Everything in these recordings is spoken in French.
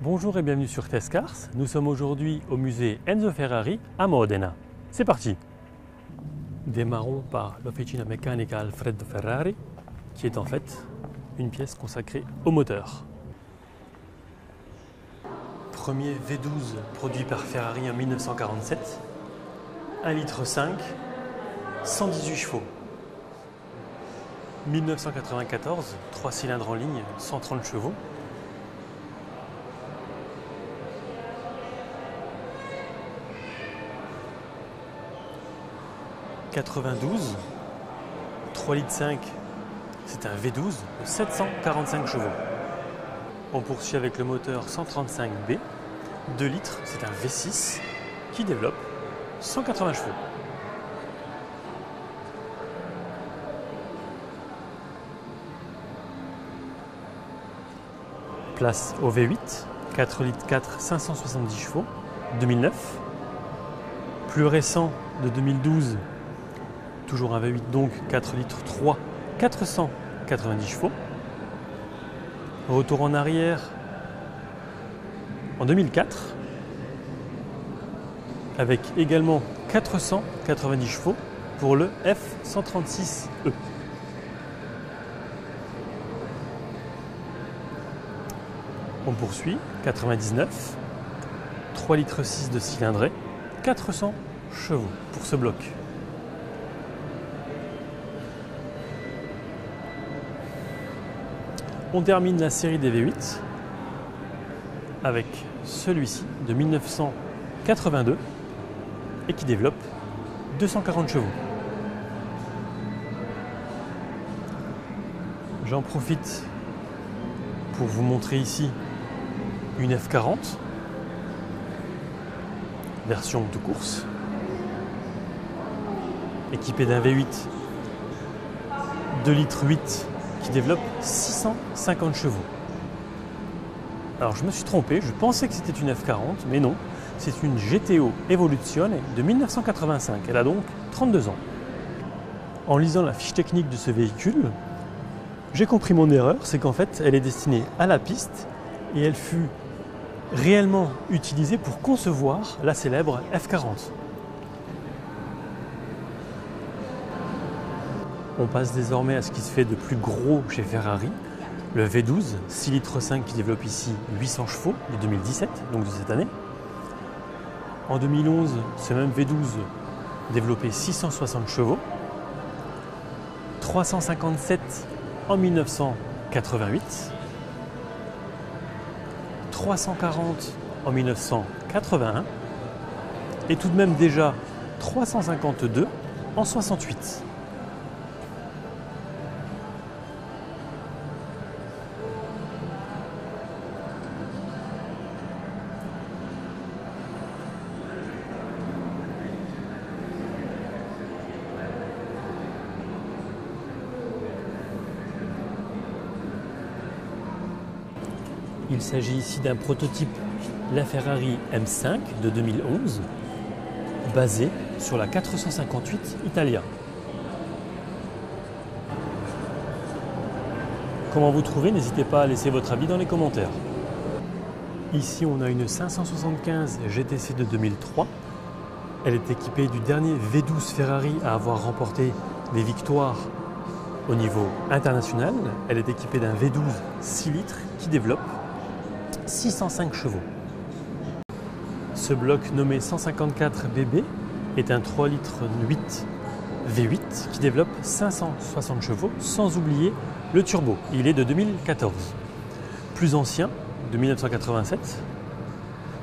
Bonjour et bienvenue sur Testcars. Nous sommes aujourd'hui au musée Enzo Ferrari à Modena. C'est parti! Démarrons par l'Officina Meccanica Alfredo Ferrari, qui est en fait une pièce consacrée au moteur. Premier V12 produit par Ferrari en 1947, 1,5 litre, 118 chevaux. 1994, 3 cylindres en ligne, 130 chevaux. « 92, 3,5 litres, c'est un V12 de 745 chevaux. On poursuit avec le moteur 135B, 2 litres, c'est un V6 qui développe 180 chevaux. Place au V8, 4 litres 4, 570 chevaux, 2009. Plus récent de 2012, toujours un V8 donc, 4 litres 3, 490 chevaux. Retour en arrière en 2004, avec également 490 chevaux pour le F136E. On poursuit, 99, 3 litres 6 de cylindrée, 400 chevaux pour ce bloc. On termine la série des V8 avec celui-ci de 1982 et qui développe 240 chevaux. J'en profite pour vous montrer ici une F40 version de course équipée d'un V8 2 litres 8 qui développe 650 chevaux. Alors je me suis trompé, je pensais que c'était une F40, mais non, c'est une GTO Evoluzione de 1985, elle a donc 32 ans. En lisant la fiche technique de ce véhicule, j'ai compris mon erreur, c'est qu'en fait elle est destinée à la piste et elle fut réellement utilisée pour concevoir la célèbre F40. On passe désormais à ce qui se fait de plus gros chez Ferrari, le V12, 6 litres 5 qui développe ici 800 chevaux de 2017, donc de cette année. En 2011, ce même V12 développait 660 chevaux, 357 en 1988, 340 en 1981 et tout de même déjà 352 en 68. Il s'agit ici d'un prototype la Ferrari M5 de 2011, basé sur la 458 Italia. Comment vous trouvez? N'hésitez pas à laisser votre avis dans les commentaires. Ici, on a une 575 GTC de 2003. Elle est équipée du dernier V12 Ferrari à avoir remporté des victoires au niveau international. Elle est équipée d'un V12 6 litres qui développe 605 chevaux. Ce bloc nommé 154 BB est un 3 litres 8 V8 qui développe 560 chevaux, sans oublier le turbo. Il est de 2014. Plus ancien, de 1987,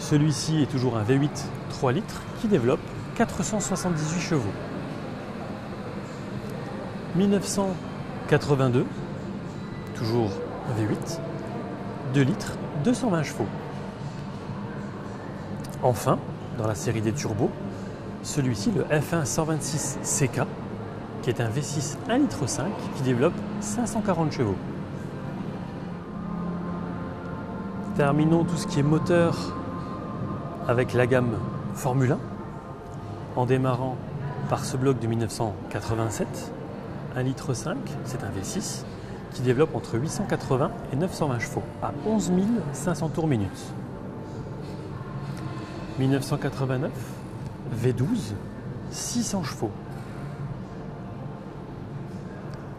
celui-ci est toujours un V8 3 litres qui développe 478 chevaux. 1982, toujours un V8, 2 litres, 220 chevaux. Enfin, dans la série des turbos, celui-ci, le F1 126 CK, qui est un V6 1,5 litre qui développe 540 chevaux. Terminons tout ce qui est moteur avec la gamme Formule 1, en démarrant par ce bloc de 1987, 1,5 litre, c'est un V6, qui développe entre 880 et 920 chevaux à 11 500 tours minute. 1989, V12, 600 chevaux.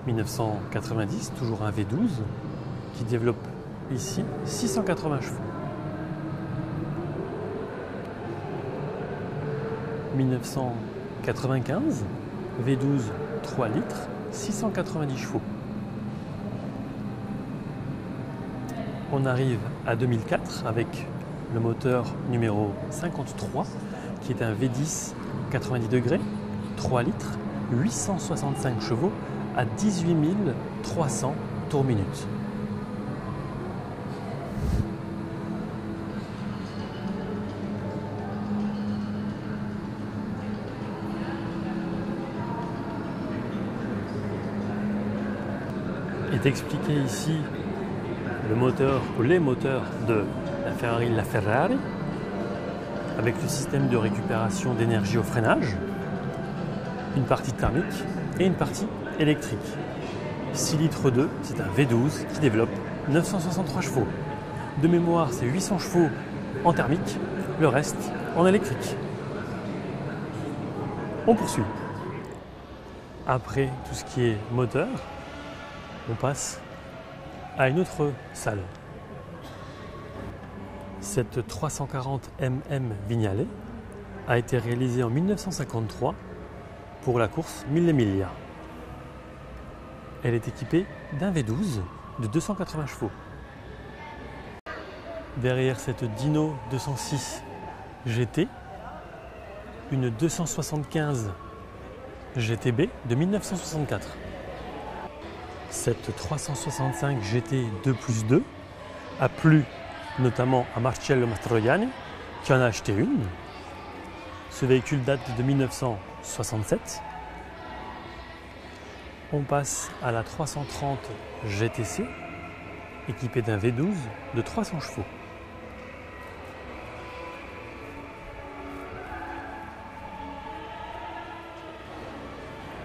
1990, toujours un V12 qui développe ici 680 chevaux. 1995, V12 3 litres, 690 chevaux. On arrive à 2004 avec le moteur numéro 53 qui est un V10 90 degrés, 3 litres, 865 chevaux à 18 300 tours minute. Est expliqué ici le moteur ou les moteurs de la Ferrari avec le système de récupération d'énergie au freinage, une partie thermique et une partie électrique. 6 litres 2, c'est un V12 qui développe 963 chevaux. De mémoire, c'est 800 chevaux en thermique, le reste en électrique. On poursuit. Après tout ce qui est moteur, on passe à une autre salle. Cette 340 mm Vignale a été réalisée en 1953 pour la course 1000 Miglia. Elle est équipée d'un V12 de 280 chevaux. Derrière cette Dino 206 GT, une 275 GTB de 1964. Cette 365 GT 2+2 a plu notamment à Marcello Mastroianni qui en a acheté une. Ce véhicule date de 1967. On passe à la 330 GTC équipée d'un V12 de 300 chevaux.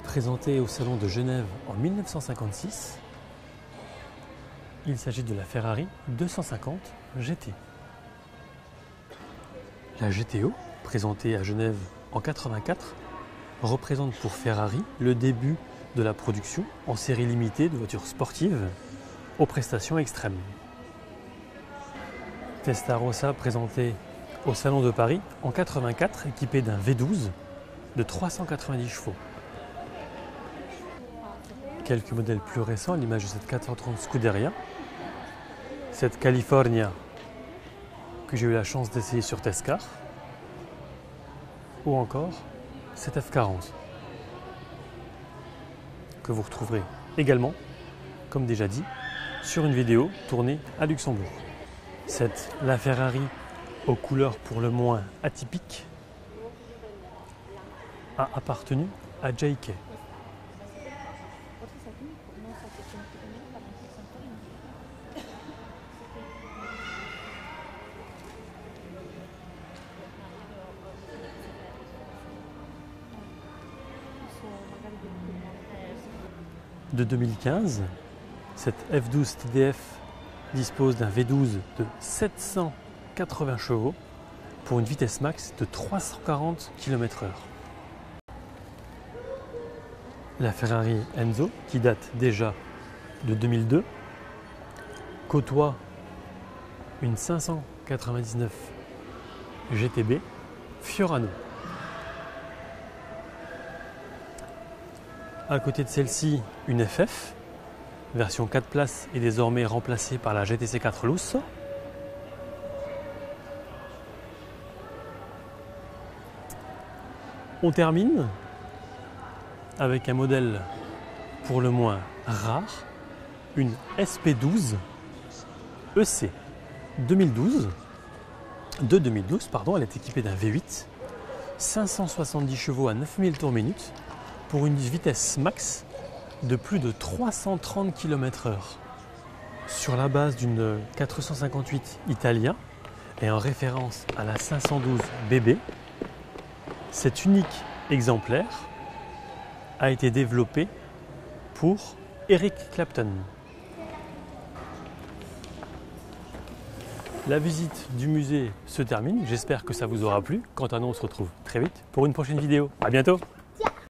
Présentée au Salon de Genève en 1956, il s'agit de la Ferrari 250 GT. La GTO, présentée à Genève en 1984, représente pour Ferrari le début de la production en série limitée de voitures sportives aux prestations extrêmes. Testarossa présenté au Salon de Paris en 1984, équipé d'un V12 de 390 chevaux. Quelques modèles plus récents, à l'image de cette 430 Scuderia, cette California que j'ai eu la chance d'essayer sur Tescar, ou encore cette F40 que vous retrouverez également, comme déjà dit, sur une vidéo tournée à Luxembourg. Cette La Ferrari aux couleurs pour le moins atypiques a appartenu à JK. De 2015, cette F12 TDF dispose d'un V12 de 780 chevaux pour une vitesse max de 340 km/h. La Ferrari Enzo, qui date déjà de 2002, côtoie une 599 GTB Fiorano. À côté de celle-ci, une FF, version 4 places et désormais remplacée par la GTC 4 Lusso. On termine avec un modèle pour le moins rare, une SP12 EC 2012. De 2012, pardon, elle est équipée d'un V8, 570 chevaux à 9000 tours minute pour une vitesse max de plus de 330 km/h. Sur la base d'une 458 Italia et en référence à la 512 BB, cet unique exemplaire a été développé pour Eric Clapton. La visite du musée se termine. J'espère que ça vous aura plu. Quant à nous, on se retrouve très vite pour une prochaine vidéo. À bientôt!